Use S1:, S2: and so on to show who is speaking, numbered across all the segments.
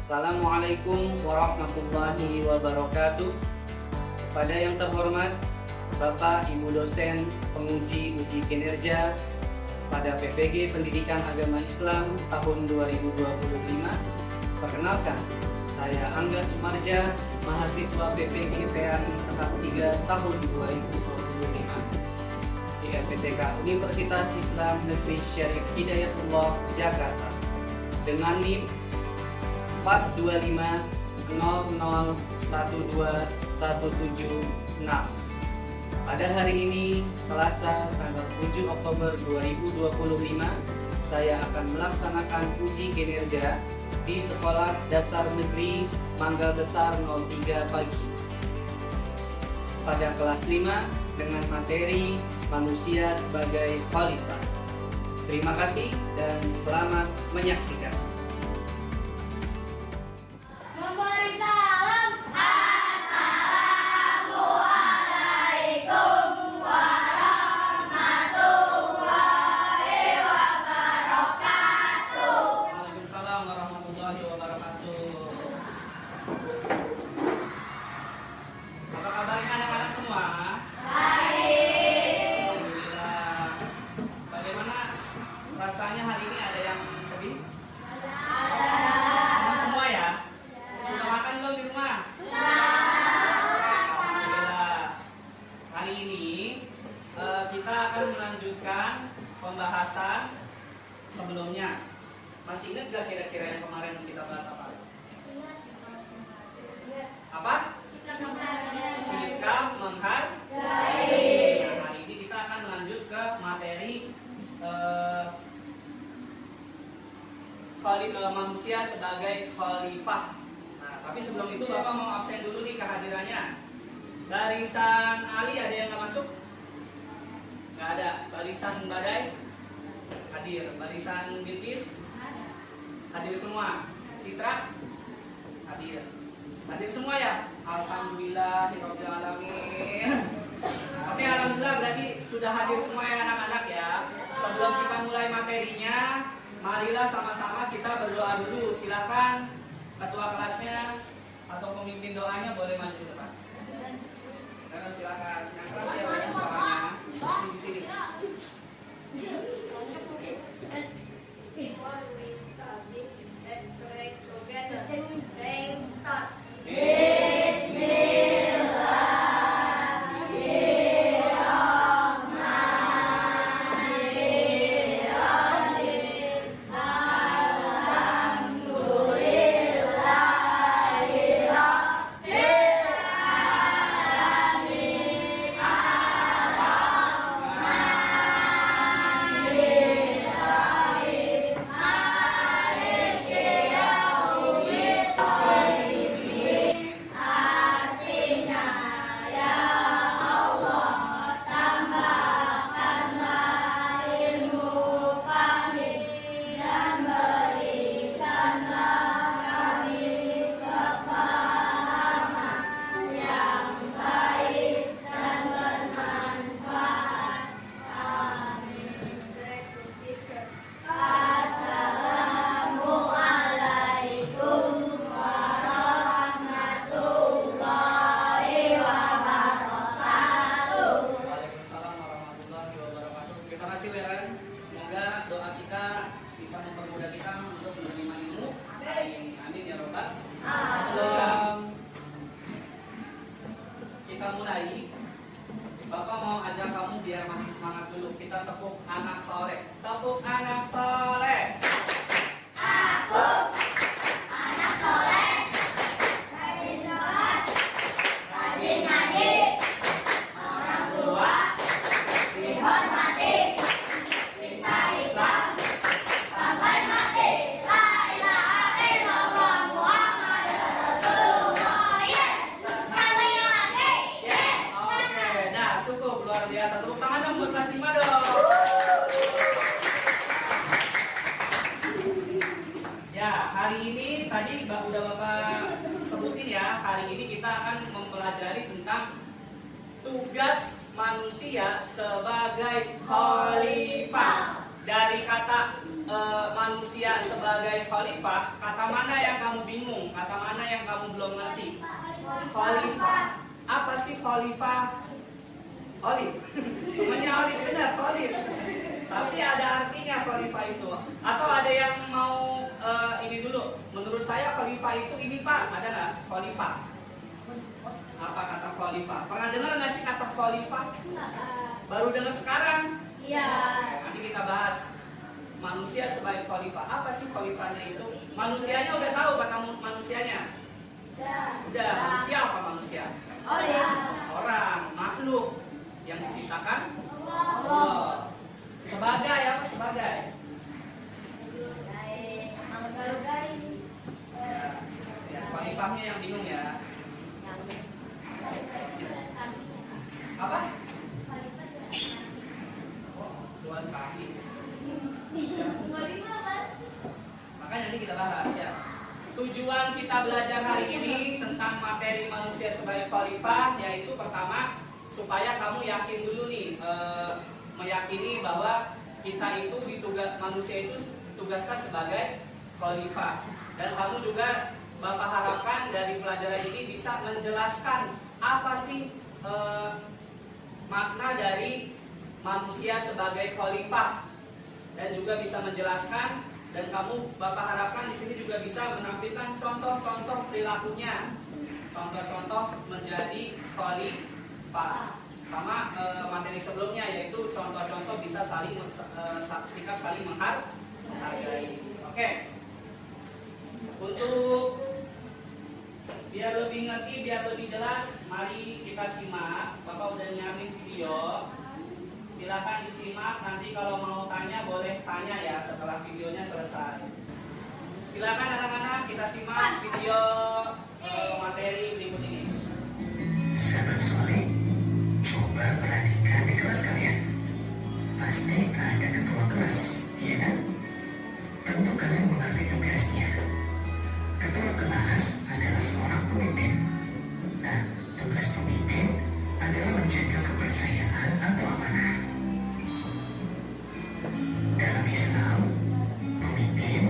S1: Assalamualaikum warahmatullahi wabarakatuh. Kepada yang terhormat Bapak Ibu dosen penguji uji kinerja pada PPG Pendidikan Agama Islam tahun 2025. Perkenalkan, saya Angga Sumarja, mahasiswa PPG PAI tahap 3 tahun 2025 di LPTK Universitas Islam Negeri Syarif Hidayatullah Jakarta dengan NIM 42500121776. Pada hari ini, Selasa tanggal 7 Oktober 2025, saya akan melaksanakan uji kinerja di Sekolah Dasar Negeri Mangga Besar 03 pagi pada kelas 5 dengan materi manusia sebagai khalifah. Terima kasih dan selamat menyaksikan. Rasanya hari ini ada yang sedih? Ada. Semua ya? Sudah makan belum di rumah? Alhamdulillah. Hari ini kita akan melanjutkan pembahasan sebelumnya. Masih ingat gak kira-kira yang kemarin kita bahas apa? Apa? Sikap menghargai. Nah, hari ini kita akan melanjut ke materi manusia sebagai khalifah. Nah, tapi sebelum itu Bapak mau absen dulu nih kehadirannya. Barisan Ali ada yang nggak masuk? Nggak ada. Barisan Badai hadir. Barisan Bilkis hadir semua. Citra hadir. Hadir semua ya? Alhamdulillah, Rabbil alamin. Oke, alhamdulillah berarti sudah hadir semua ya anak-anak ya. Sebelum kita mulai materinya, marilah sama-sama kita berdoa dulu. Silakan ketua kelasnya atau pemimpin doanya boleh maju ke depan. Silakan. Yang kelas ya banyak suaranya. Di sini. Ya, hari ini tadi udah Bapak sebutin ya. Hari ini kita akan mempelajari tentang tugas manusia sebagai khalifah. Dari kata manusia sebagai khalifah, kata mana yang kamu bingung? Kata mana yang kamu belum ngerti? Khalifah. Apa sih khalifah? Olive. Temannya Olive, benar, Olive. Tapi ada artinya khalifah itu. Atau ada yang mau ini dulu. Menurut saya khalifah itu ini Pak, ada nggak khalifah? Apa kata khalifah? Pernah dengar nggak sih kata khalifah? Baru dengar sekarang?
S2: Iya.
S1: Nanti kita bahas manusia sebagai khalifah. Apa sih khalifahnya itu? Manusianya udah tahu kata manusianya? Udah. Manusia apa manusia? Orang, makhluk yang diciptakan Allah. Sebagai apa sebagai? Ya, khalifahnya yang bingung ya. Apa? Oh, Tuhan kami. Makanya nanti kita bahas ya. Tujuan kita belajar hari ini tentang materi manusia sebagai khalifah, yaitu pertama supaya kamu yakin dulu nih, meyakini bahwa kita itu manusia itu ditugaskan sebagai khalifah. Dan kamu juga Bapak harapkan dari pelajaran ini bisa menjelaskan apa sih makna dari manusia sebagai khalifah, dan juga bisa menjelaskan, dan kamu Bapak harapkan di sini juga bisa menampilkan contoh-contoh perilakunya, contoh-contoh menjadi khalifah. Sama materi sebelumnya, yaitu contoh-contoh bisa sikap saling menghargai. Oke. Untuk biar lebih ngerti, biar lebih jelas, mari kita simak. Bapak udah nyiapin video. Silakan disimak. Nanti kalau mau tanya boleh tanya ya setelah videonya selesai. Silakan anak-anak, kita simak video materi berikut ini.
S3: Sahabat soleh, coba perhatikan di kelas kalian. Pasti ada ketua kelas, iya kan? Tentu kalian mengerti tugasnya. Ketua kelas adalah seorang pemimpin. Nah, tugas pemimpin adalah menjaga kepercayaan atau amanah. Dalam Islam, pemimpin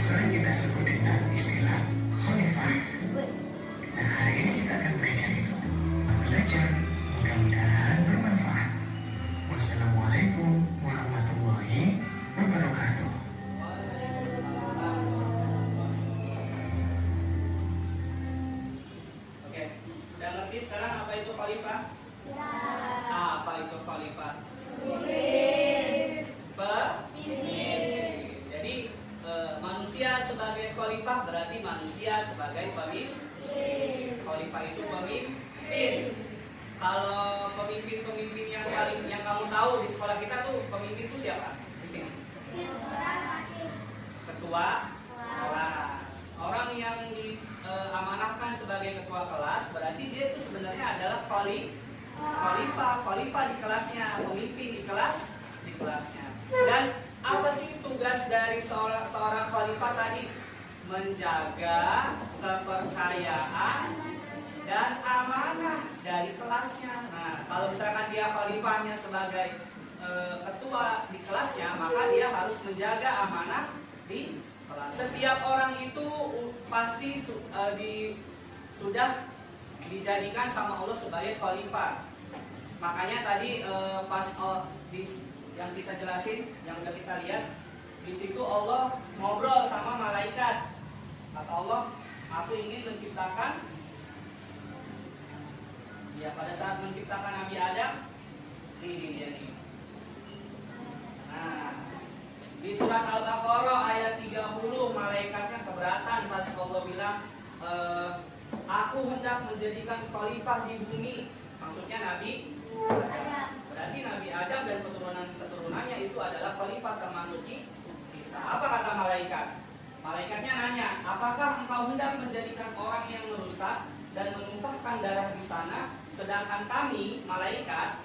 S3: sering kita sebut dengan istilah khalifah. Nah, hari ini kita akan belajar itu. Belajar, mudah-mudahan bermanfaat. Wassalamualaikum warahmatullahi wabarakatuh.
S1: Oke, udah ngerti sekarang apa itu khalifah? Apa itu khalifah? Jadi manusia sebagai khalifah berarti manusia sebagai pemimpin. Khalifah itu pemimpin. Kalau pemimpin-pemimpin yang kamu tahu di sekolah kita tuh, pemimpin itu siapa? Di sini. Ketua kelas. Orang yang diamanahkan sebagai ketua kelas berarti dia itu sebenarnya adalah khalifah di kelasnya, pemimpin di kelasnya. Dan apa sih tugas dari seorang khalifah tadi? Menjaga kepercayaan dan amanah dari kelasnya. Nah, kalau misalkan dia khalifahnya sebagai ketua di kelasnya, maka dia harus menjaga amanah di kelas. Setiap orang itu pasti sudah dijadikan sama Allah sebagai khalifah. Makanya tadi yang kita jelasin, yang udah kita lihat, di situ Allah ngobrol sama malaikat. Kata Allah, aku ingin menciptakan, ya pada saat menciptakan Nabi Adam, ini dia nih. Nah, di surat Al-Baqarah ayat 30, malaikatnya keberatan pas Allah bilang, aku hendak menjadikan khalifah di bumi. Maksudnya Nabi Adam. Berarti Nabi Adam dan keturunannya itu adalah khalifah termasuk kita. Apa kata malaikat? Malaikatnya nanya, apakah engkau hendak menjadikan orang yang merusak dan menumpahkan darah di sana, sedangkan kami, malaikat,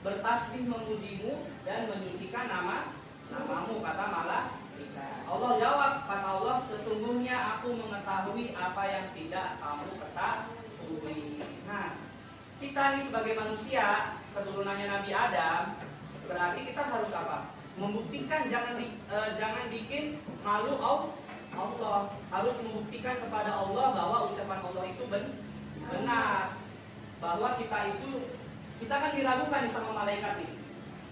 S1: bertasbih memujimu dan menyucikan namamu, kata Allah jawab, kata Allah, sesungguhnya aku mengetahui apa yang tidak kamu ketahui. Nah, kita nih sebagai manusia, keturunannya Nabi Adam, berarti kita harus apa? Membuktikan, jangan bikin malu Allah. Harus membuktikan kepada Allah bahwa ucapan Allah itu benar. Bahwa kita kan diragukan sama malaikat nih.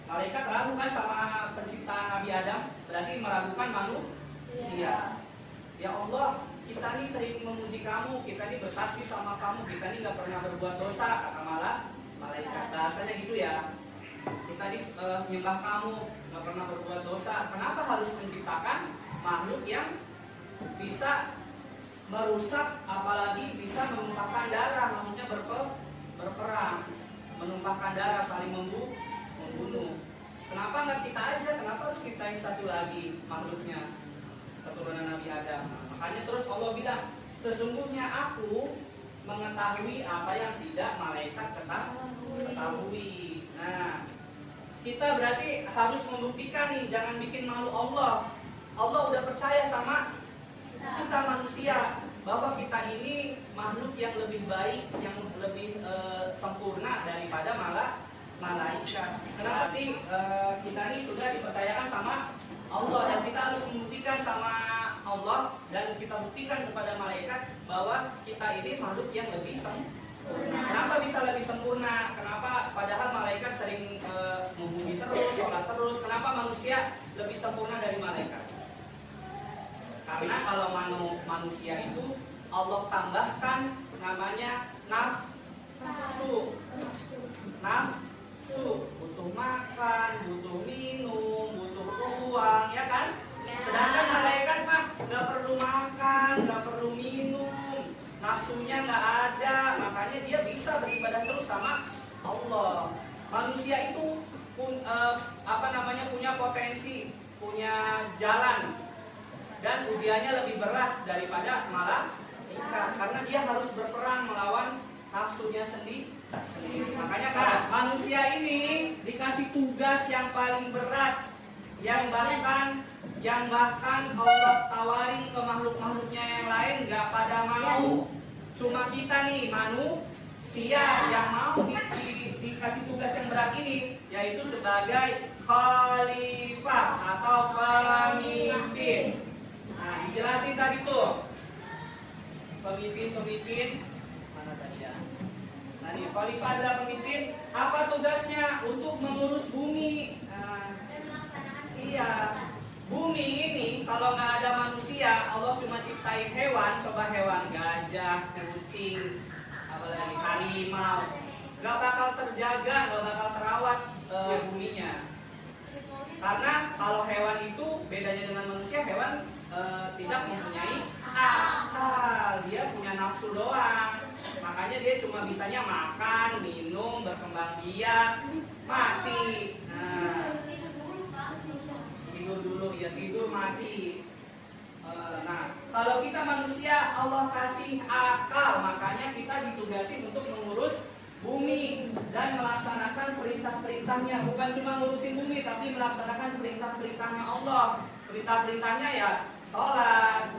S1: Malaikat ragukan sama penciptaan Nabi Adam, berarti meragukan manusia. Ya Allah, kita ini sering memuji kamu, kita ini bertasbih sama kamu, kita ini nggak pernah berbuat dosa, kata malaikat. Bahasanya gitu ya. Kita ini menyembah kamu, nggak pernah berbuat dosa. Kenapa harus menciptakan makhluk yang bisa merusak, apalagi bisa menumpahkan darah, maksudnya berperang, menumpahkan darah, saling membunuh. Kenapa nggak kita aja? Kenapa harus ciptain satu lagi makhluknya, keturunan Nabi Adam? Makanya terus Allah bilang, sesungguhnya aku mengetahui apa yang tidak malaikat ketahui. Nah, kita berarti harus membuktikan nih, jangan bikin malu Allah. Allah udah percaya sama kita manusia bahwa kita ini makhluk yang lebih baik, yang lebih sempurna daripada malaikat. Kenapa kita ini sudah dipercayakan sama Allah, dan kita harus membuktikan sama Allah dan kita buktikan kepada malaikat bahwa kita ini makhluk yang lebih sempurna. Kenapa bisa lebih sempurna? Kenapa padahal malaikat sering memuji terus, sholat terus? Kenapa manusia lebih sempurna dari malaikat? Karena kalau manusia itu Allah tambahkan namanya nafsu, butuh makan, butuh minum, butuh uang, ya kan? Sedangkan malaikat mah nggak perlu makan, nggak perlu minum, nafsunya nggak ada, makanya dia bisa beribadah terus sama Allah. Manusia itu punya potensi, punya jalan, dan ujiannya lebih berat daripada malaikat karena dia harus berperang melawan nafsunya sendiri. Makanya kan manusia ini dikasih tugas yang paling berat, yang bahkan Allah tawari ke makhluk-makhluknya yang lain nggak pada mau. Cuma kita nih manusia yang mau dikasih tugas yang berat ini, yaitu sebagai khalifah atau pemimpin. Nah, dijelasin tadi tuh pemimpin mana tadi ya? Nah, ini khalifah adalah pemimpin. Apa tugasnya? Untuk mengurus bumi. Nah, iya, bumi ini kalau nggak ada manusia, Allah cuma ciptain hewan, coba hewan gajah, kucing, apalagi harimau, nggak bakal terjaga, nggak bakal terawat buminya. Karena kalau hewan itu bedanya dengan manusia, hewan tidak mempunyai akal, dia punya nafsu doang. Makanya dia cuma bisanya makan, minum, berkembang biak, mati. Nah, tidur dulu, ya tidur mati. Nah, kalau kita manusia, Allah kasih akal, makanya kita ditugasi untuk mengurus bumi dan melaksanakan perintah-perintahnya. Bukan cuma ngurusin bumi, tapi melaksanakan perintah-perintahnya Allah. Perintah-perintahnya ya sholat,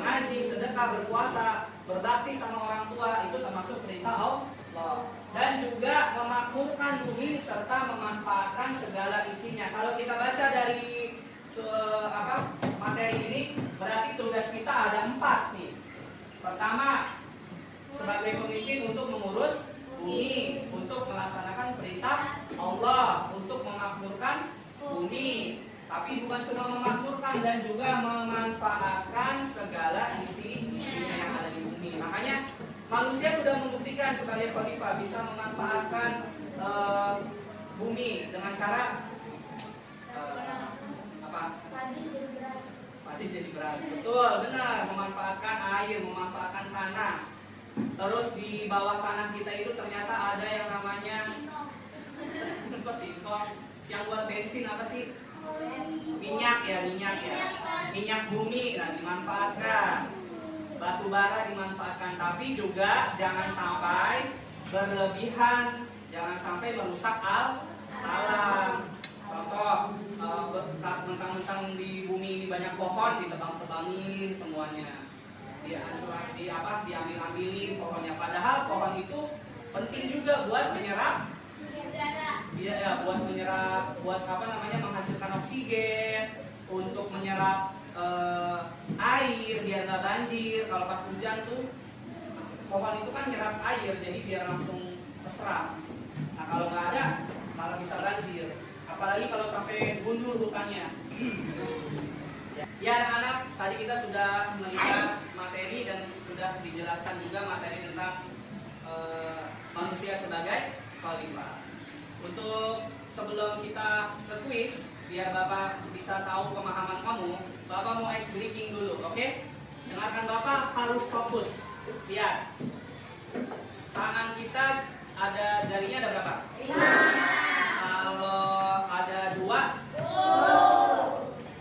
S1: ngaji, sedekah, berpuasa, berbakti sama orang tua, itu termasuk perintah Allah. Dan juga memakmurkan bumi serta memanfaatkan segala isinya. Kalau kita baca dari materi ini, berarti tugas kita ada 4 nih. Pertama, sebagai pemimpin untuk mengurus bumi, untuk melaksanakan perintah Allah, untuk memakmurkan bumi. Tapi bukan cuma memakmurkan, dan juga memanfaatkan segala isinya yang ada di bumi. Makanya manusia sudah membuktikan sebagai khalifah bisa memanfaatkan bumi dengan cara padi jadi beras. Betul, benar, memanfaatkan air, memanfaatkan tanah. Terus di bawah tanah kita itu ternyata ada yang namanya apa sih? Yang buat bensin apa sih? Minyak ya. Minyak bumi, nah dimanfaatkan. Batu bara dimanfaatkan, tapi juga jangan sampai berlebihan, jangan sampai merusak alam. Contoh, mentang-mentang di bumi ini banyak pohon, ditebang-tebangin semuanya. Diambil-ambilin pohonnya. Padahal pohon itu penting juga buat menyerap, menghasilkan oksigen, untuk menyerap air biar nggak banjir. Kalau pas hujan tuh pohon itu kan nyerap air, jadi biar langsung terserap. Nah kalau nggak ada malah bisa banjir. Apalagi kalau sampai gundul hutannya. Ya anak-anak, tadi kita sudah melihat materi dan sudah dijelaskan juga materi tentang manusia sebagai khalifah. Untuk sebelum kita ke kuis, biar Bapak bisa tahu pemahaman kamu, Bapak mau ice breaking dulu, oke? Dengarkan Bapak, harus fokus. Lihat, tangan kita ada jarinya ada berapa? 5. Kalau ada 2? 10.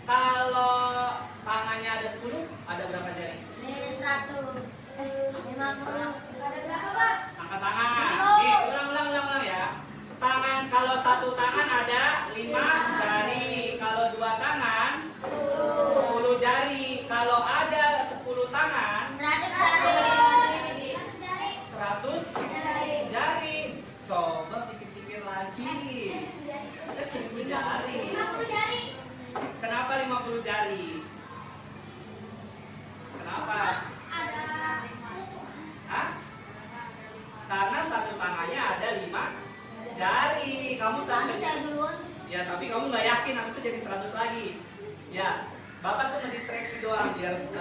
S1: Kalau tangannya ada 10, ada berapa jari?
S2: 1. 50. Ada berapa, Pak?
S1: Angkat tangan. Ulang ya. Tangan, kalau satu tangan ada 5 jari. Kalau 2 tangan 10 jari. Kalau ada 10 tangan
S2: 100 jari.
S1: 100 jari. Coba pikir-pikir lagi. 1000 jari.
S2: 50 jari.
S1: Kenapa 50 jari? Kenapa?
S2: Ada tutup.
S1: Hah? Karena satu tangannya ada 5 jari. Kamu
S2: Nanti
S1: tahu?
S2: saya duluan.
S1: Ya, tapi kamu nggak yakin harusnya jadi 100 lagi. Ya, Bapak tuh mendistraksi doang biar 10.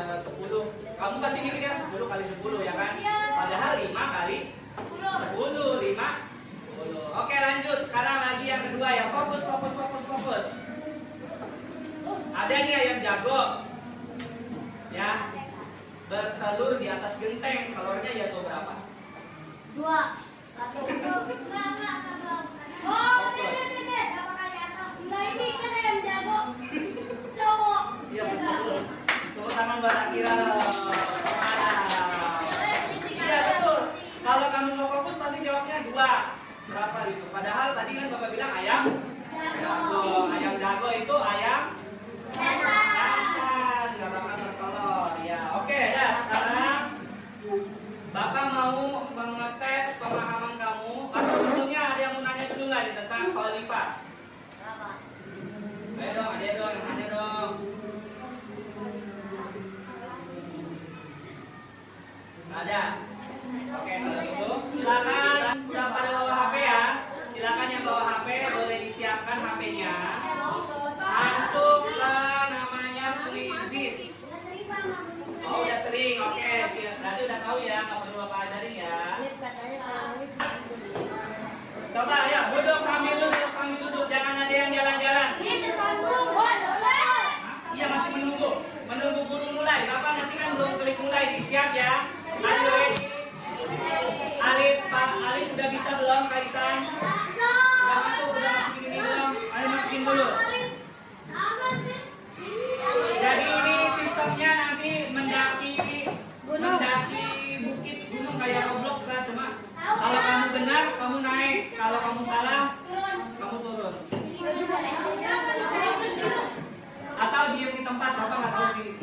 S1: Kamu pasti mikirnya 10 kali 10 ya kan?
S2: Iya.
S1: Padahal 5 kali 10, 5, 10. Oke, lanjut. Sekarang lagi yang kedua ya. Fokus. Ada nih ayam jago. Ya. Bertelur di atas genteng. Telurnya jatuh berapa?
S2: 2. 1. Enggak. Oh, tidak. Berapa kali atas? Enggak, ini kan ayam jago. Cowok.
S1: Iya, betul. Tepuk tangan buat Akira. Iya, betul. Kalau kamu mau fokus pasti jawabnya 2. Berapa itu? Padahal tadi kan Bapak bilang ayam jago. Ayam jago itu ayam jantan, nggak bakal bertelur. Ya, oke ya. Sekarang Bapak mau mengetes pemahaman kamu. Atau sebelumnya ada yang mau nanya dulu nggak nih tentang khalifah? Ayo dong, ada dong, yang nanya dong. Ada. Oke, kalau gitu silakan. Udah pada bawa HP ya. Silakan yang bawa HP boleh disiapkan HP-nya. Masuk ke namanya Quizzes. Oh, udah sering. Oke, berarti udah tahu ya, nggak perlu Bapak ajarin ya. Coba ya, duduk sambil duduk, jangan ada yang jalan-jalan. Iya, masih menunggu guru mulai. Bapak nanti kan belum klik mulai, siap ya. Ayo ready. Alif udah bisa belum, Kaisan? Udah masukin ini belum? Ayo masukin dulu. Jadi ini sistemnya nanti mendaki bukit gunung kayak Roblox lah, cuma kalau kamu benar kamu naik, kalau kamu salah kamu turun. Atau diem di tempat, Bapak nggak tahu sih.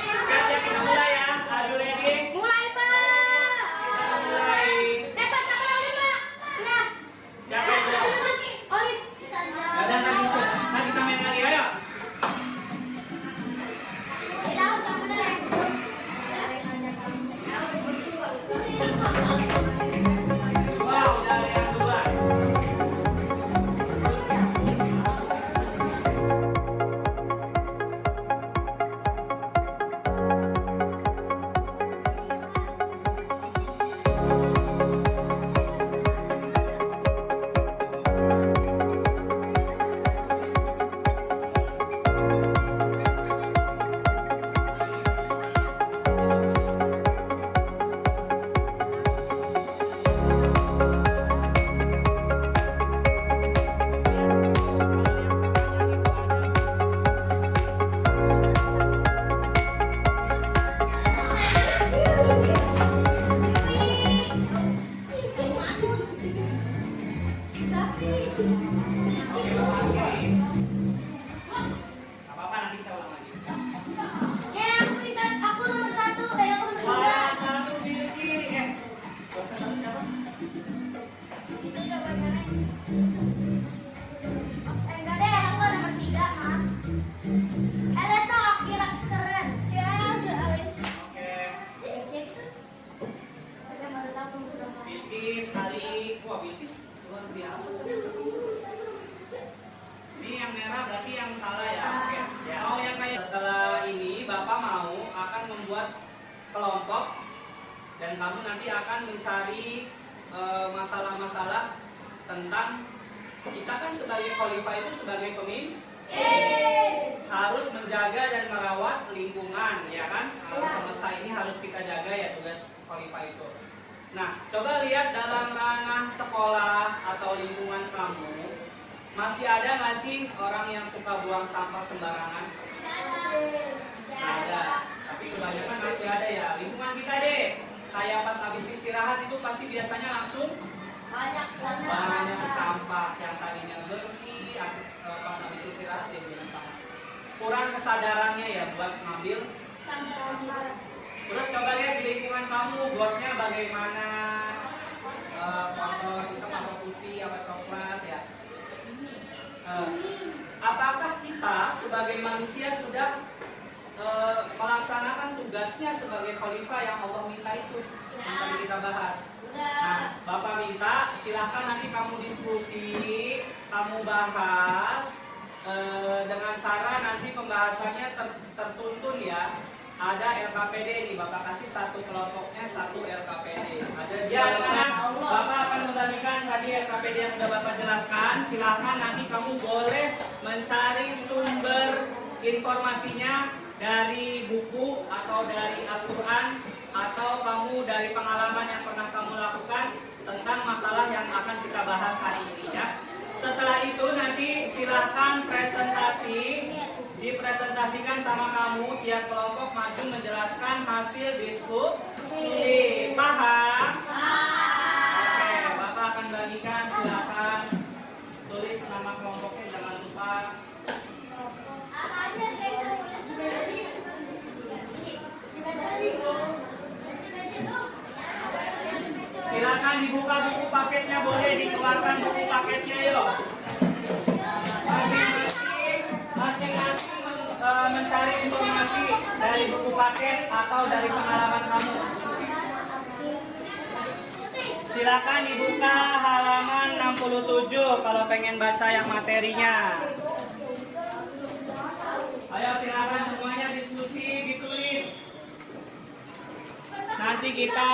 S1: Siap ya, kita mulai ya. Ayo ready.
S2: Mulai, Pak.
S1: Kita mulai.
S2: Pak, Pak. Nah.
S1: Siapa yang jawab?
S2: Olip.
S1: Gak ada lagi. Nah, kita main lagi, ayo. Wow, udah ada yang duluan. kelompok dan kamu nanti akan mencari masalah-masalah tentang kita kan sebagai khalifah itu sebagai pemimpin harus menjaga dan merawat lingkungan, ya kan? Alam semesta ini harus kita jaga ya, tugas khalifah itu. Nah, coba lihat dalam ranah sekolah atau lingkungan kamu, masih ada nggak sih orang yang suka buang sampah sembarangan? Ada, tapi kebanyakan masih ada ya. Lingkungan kita deh, kayak pas habis istirahat itu pasti biasanya langsung
S2: Banyak
S1: sampah yang tadinya bersih, pas habis istirahat dia bilang sampah. Kurang kesadarannya ya buat ngambil. Terus coba lihat di lingkungan kamu, gotnya bagaimana, kotor hitam atau putih atau coklat ya. Apakah kita sebagai manusia sudah melaksanakan tugasnya sebagai khalifah yang Allah minta itu yang tadi kita bahas? Nah, Bapak minta silahkan nanti kamu diskusi, kamu bahas dengan cara nanti pembahasannya tertuntun ya. Ada LKPD nih, Bapak kasih satu kelompoknya satu LKPD. Ada dia anak-anak, Bapak akan membagikan tadi LKPD yang sudah Bapak jelaskan. Silahkan nanti kamu boleh mencari sumber informasinya dari buku atau dari Al-Quran atau kamu dari pengalaman yang pernah kamu lakukan tentang masalah yang akan kita bahas hari ini ya. Setelah itu nanti silahkan presentasi, dipresentasikan sama kamu, tiap kelompok maju menjelaskan hasil diskusi. Paham? Oke, Bapak akan bagikan, silahkan tulis nama kelompoknya, jangan lupa. Silakan dibuka buku paketnya, boleh dikeluarkan buku paketnya yuk. Masing-masing mencari informasi dari buku paket atau dari pengalaman kamu. Silakan dibuka halaman 67 kalau pengen baca yang materinya. Ayo silakan semuanya diskusi, ditulis. Nanti kita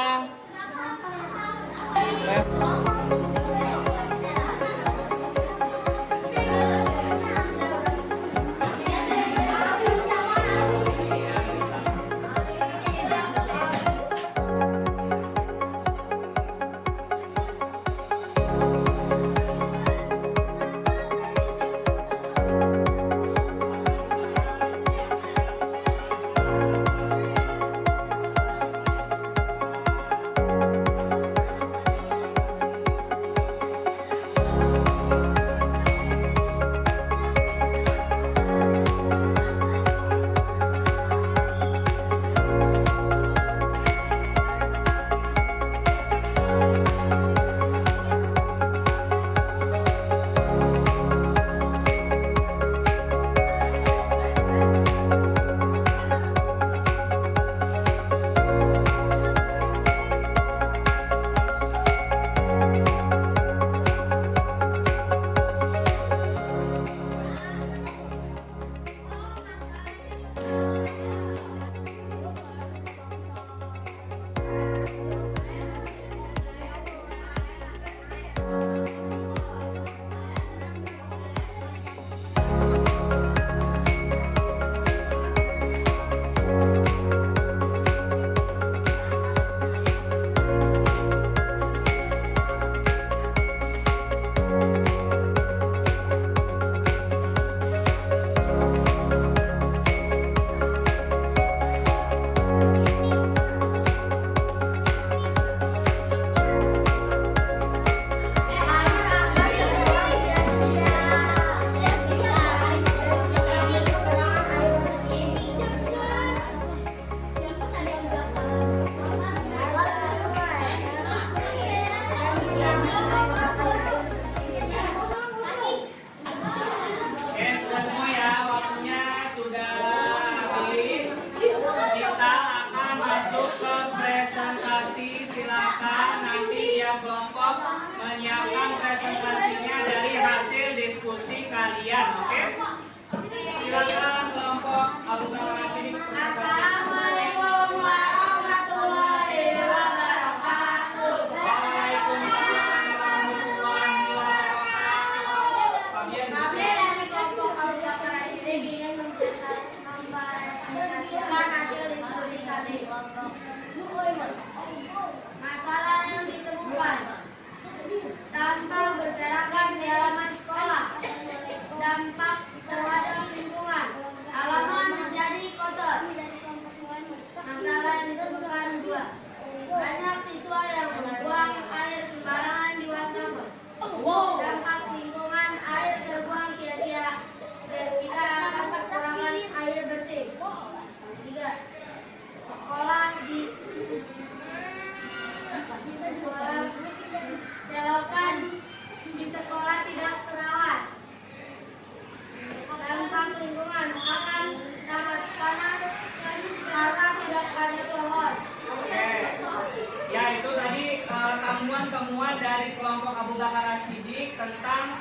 S1: Bakar Sidik tentang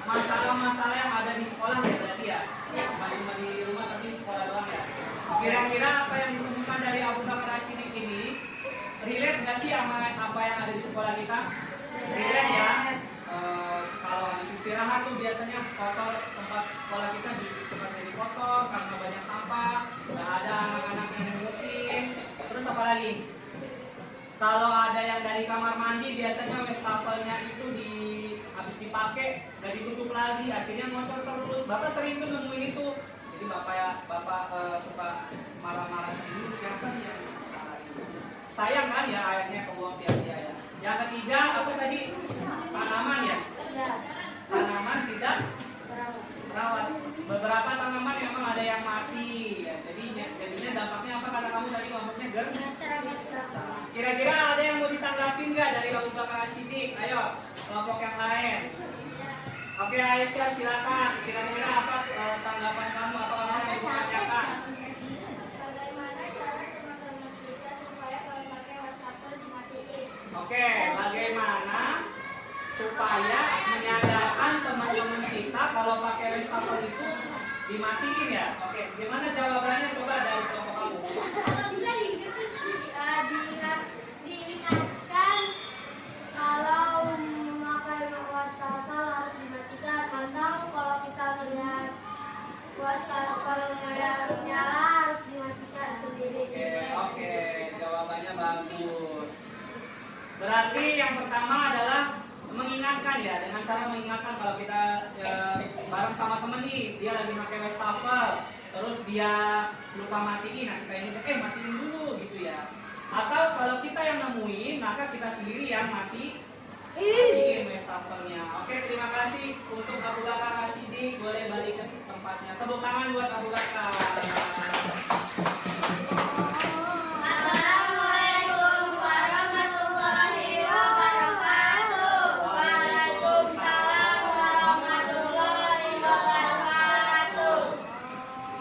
S1: masalah-masalah yang ada di sekolah ya berarti ya. Bukan cuma di rumah tapi di sekolah doang ya. Kira-kira apa yang ditemukan dari Abu Bakar Sidik ini relate nggak sih sama apa yang ada di sekolah kita? Relate ya. Kalau habis istirahat tuh biasanya kotor, tempat sekolah kita suka jadi kotor karena banyak sampah, nggak ada anak-anak yang ngurusin. Terus apa lagi? Kalau ada yang dari kamar mandi biasanya wastafelnya itu habis dipakai nggak ditutup lagi, akhirnya ngocor terus. Bapak sering tuh nemuin itu. Jadi bapak suka marah-marah sendiri, siapa nih yang marah itu? Sayang kan ya airnya kebuang sia-sia ya. Yang ketiga apa tadi? Tanaman ya. Tanaman tidak merawat. Beberapa tanaman memang ada yang mati ya. Jadinya dampaknya apa kata kamu tadi kelompoknya Kira-kira ada yang mau ditanggapin nggak dari Abu Bakar Sidik? Ayo, kelompok yang lain. Oke, Aisyah silakan. Kira-kira apa tanggapan kamu atau apa yang mau ditanyakan?
S2: Bagaimana cara teman-teman kita supaya kalau pakai wastafel dimatiin?
S1: Oke, bagaimana supaya menyadarkan teman-teman kita kalau pakai wastafel itu dimatiin ya? Oke, gimana jawabannya coba dari kelompok kamu?
S2: Kalau bisa diingatkan kalau memakai wastafel harus dimatikan. Atau kalau kita melihat wastafelnya nyala harus dimatikan sendiri.
S1: Oke, jawabannya bagus. Berarti yang pertama adalah mengingatkan ya, dengan cara mengingatkan kalau kita bareng sama temen nih, dia lagi pakai wastafel, terus dia lupa matiin, nah kita ini matiin dulu gitu ya. Atau kalau kita yang nemuin, maka kita sendiri yang matiin wastafelnya. Oke, terima kasih untuk Abu Bakar Sidik, boleh balik ke tempatnya. Tepuk tangan buat Abu Bakar.
S2: Assalamualaikum warahmatullahi wabarakatuh. Waalaikumsalam warahmatullahi wabarakatuh.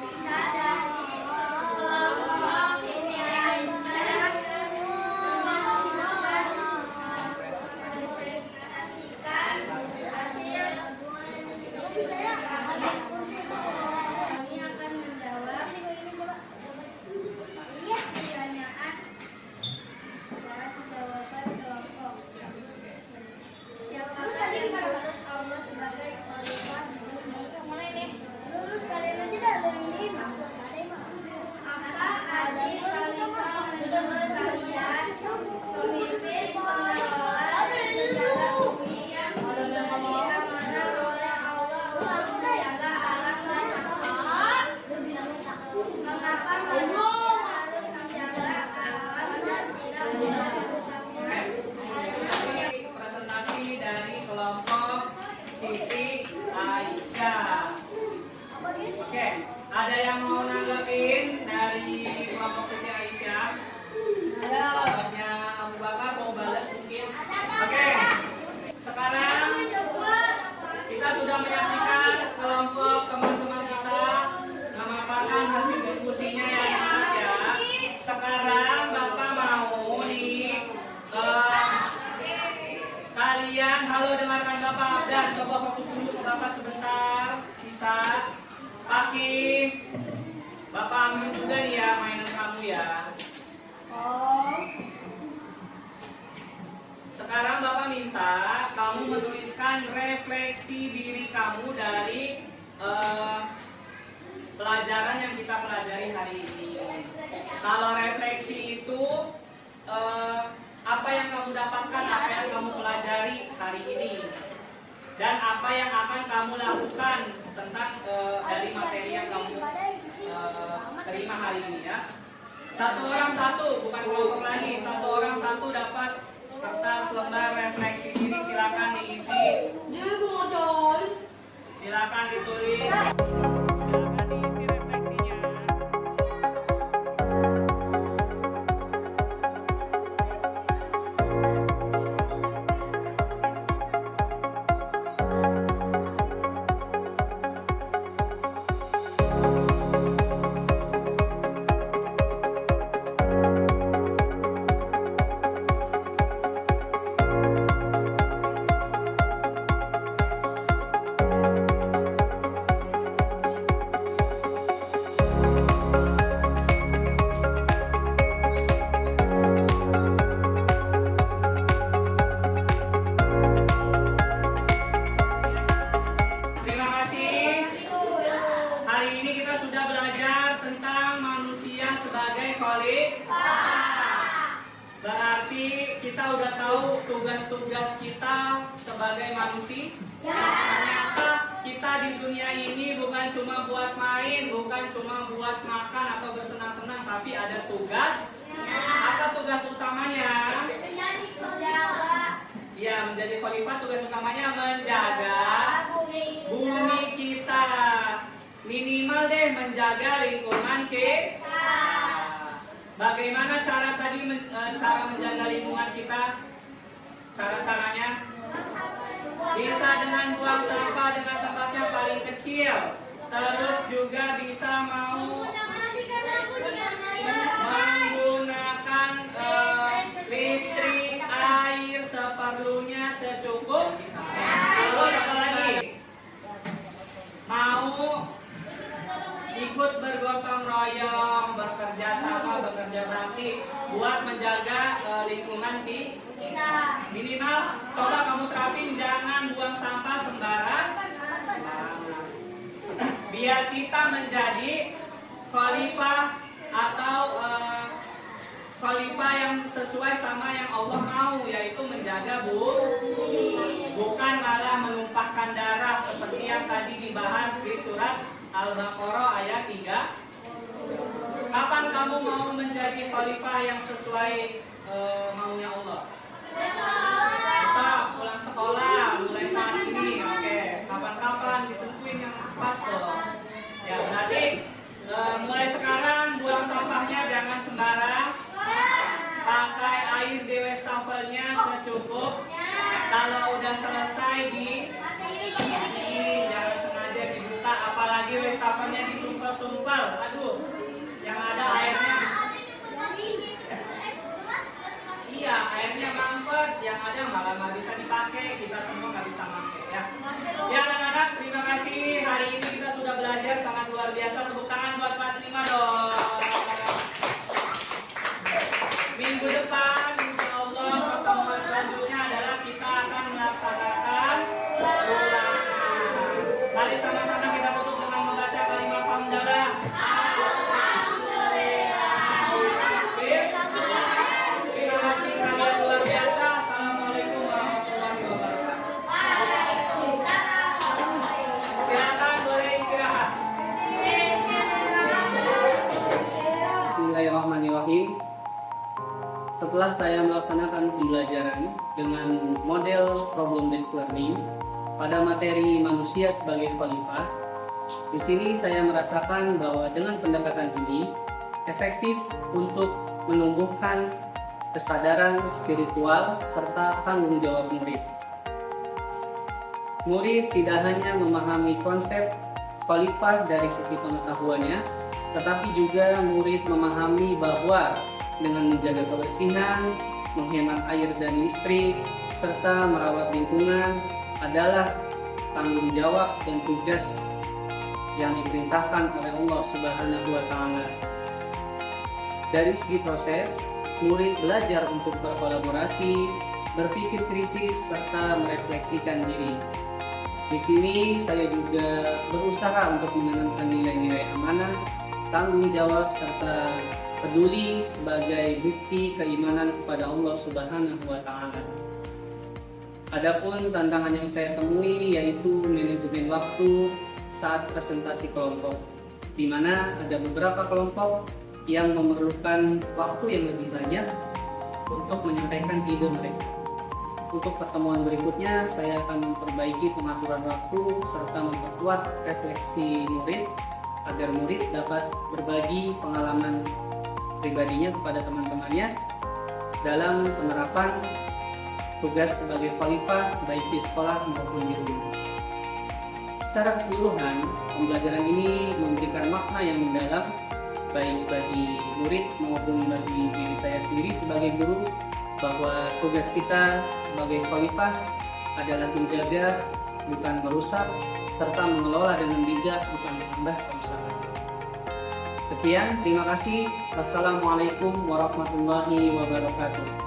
S2: Kita dari kelompok Siti Aisyah mempresentasikan hasil kami akan menjawab pertanyaan jawaban kelompok. Siapakah yang lulus Allah sebagai khalifah di bumi? Mulai nih. Lulus kalian aja dah dari ini. Apa arti khalifah menurut kalian? Pemimpin pengelola menjaga bumi yang diberi amanah oleh Allah untuk menjaga alam dan manusia. Mengapa manusia harus menjaga alam dan tidak merusaknya?
S1: Presentasi dari kelompok Siti Aisyah. Oke, ada yang mau nanggepin dari kelompok Siti Aisyah? Kelompoknya Abu Bakar mau balas mungkin? Oke, sekarang kita sudah menyaksikan kelompok teman-teman kita memaparkan hasil diskusinya ya anak ya. Sekarang Bapak mau nih kalian halo dengarkan Bapak Abdas, coba fokus dulu ke Bapak sebentar, bisa? Kaki Bapak ambil juga nih ya mainan kamu ya. Sekarang Bapak minta kamu menuliskan refleksi diri kamu dari pelajaran yang kita pelajari hari ini. Kalau refleksi itu apa yang kamu dapatkan, apa yang kamu pelajari hari ini, dan apa yang akan kamu lakukan tentang dari materi yang kamu terima hari ini ya. Satu orang satu, bukan kelompok lagi. Satu orang satu dapat kertas lembar refleksi diri, silakan diisi. Silakan ditulis. Silakan diisi refleksinya. Berarti kita udah tahu tugas-tugas kita sebagai manusia. Ternyata kita di dunia ini bukan cuma buat main, bukan cuma buat makan atau bersenang-senang, tapi ada tugas. Apa tugas utamanya? Ya, menjadi khalifah tugas utamanya menjaga bumi kita. Minimal deh menjaga lingkungan kita. Bagaimana cara cara menjaga lingkungan kita? Cara-caranya bisa dengan buang sampah dengan tempat yang paling kecil. Terus juga bisa menggunakan listrik, air seperlunya secukup. Terus apa lagi? Mau ikut bergotong royong, bekerja sama, bekerja bakti buat menjaga lingkungan kita. Minimal coba kamu terapin, jangan buang sampah sembarang. Biar kita menjadi khalifah atau khalifah yang sesuai sama yang Allah mau, yaitu menjaga bumi, bukan malah menumpahkan darah seperti yang tadi dibahas di surat Al-Baqarah ayat 3. Kapan kamu mau menjadi khalifah yang sesuai maunya Allah? Besok pulang sekolah, mulai saat ini. Oke, kapan-kapan ditentuin yang pas dong. Ya berarti mulai sekarang buang sampahnya jangan sembarang. Pakai air di wastafelnya secukupnya. Kalau udah selesai jangan sengaja dibuka, apalagi wastafelnya disumpel-sumpel. Aduh, yang ada airnya. Iya, airnya mampet, yang ada malah nggak bisa dipakai, kita semua nggak bisa pakai ya. Ya anak-anak, terima kasih. Hari ini kita sudah belajar sangat luar biasa. Tepuk tangan buat kelas 5 dong. Minggu depan, insya Allah pertemuan selanjutnya adalah kita akan melaksanakan ulangan. Mari sama-sama kita tutup dengan membaca kalimat hamdalah. Terima kasih kalian luar biasa. Assalamualaikum warahmatullahi wabarakatuh. Silakan boleh istirahat.
S4: Bismillahirrahmanirrahim. Setelah saya melaksanakan pembelajaran dengan model problem based learning pada materi manusia sebagai khalifah, di sini saya merasakan bahwa dengan pendekatan ini efektif untuk menumbuhkan kesadaran spiritual serta tanggung jawab murid. Murid tidak hanya memahami konsep khalifah dari sisi pengetahuannya, tetapi juga murid memahami bahwa dengan menjaga kebersihan, menghemat air dan listrik, serta merawat lingkungan adalah tanggung jawab dan tugas yang diperintahkan oleh Allah Subhanahu wa Ta'ala. Dari segi proses, murid belajar untuk berkolaborasi, berpikir kritis, serta merefleksikan diri. Di sini saya juga berusaha untuk menanamkan nilai-nilai amanah, tanggung jawab, serta peduli sebagai bukti keimanan kepada Allah Subhanahu wa Ta'ala. Adapun tantangan yang saya temui yaitu manajemen waktu saat presentasi kelompok, di mana ada beberapa kelompok yang memerlukan waktu yang lebih banyak untuk menyampaikan ide mereka. Untuk pertemuan berikutnya, saya akan memperbaiki pengaturan waktu serta memperkuat refleksi murid agar murid dapat berbagi pengalaman pribadinya kepada teman-temannya dalam penerapan tugas sebagai khalifah baik di sekolah maupun di rumah. Secara keseluruhan, pembelajaran ini memberikan makna yang mendalam baik bagi murid maupun bagi diri saya sendiri sebagai guru, bahwa tugas kita sebagai khalifah adalah menjaga bukan merusak, serta mengelola dengan bijak bukan menambah kerusakan. Sekian, terima kasih. Wassalamualaikum warahmatullahi wabarakatuh.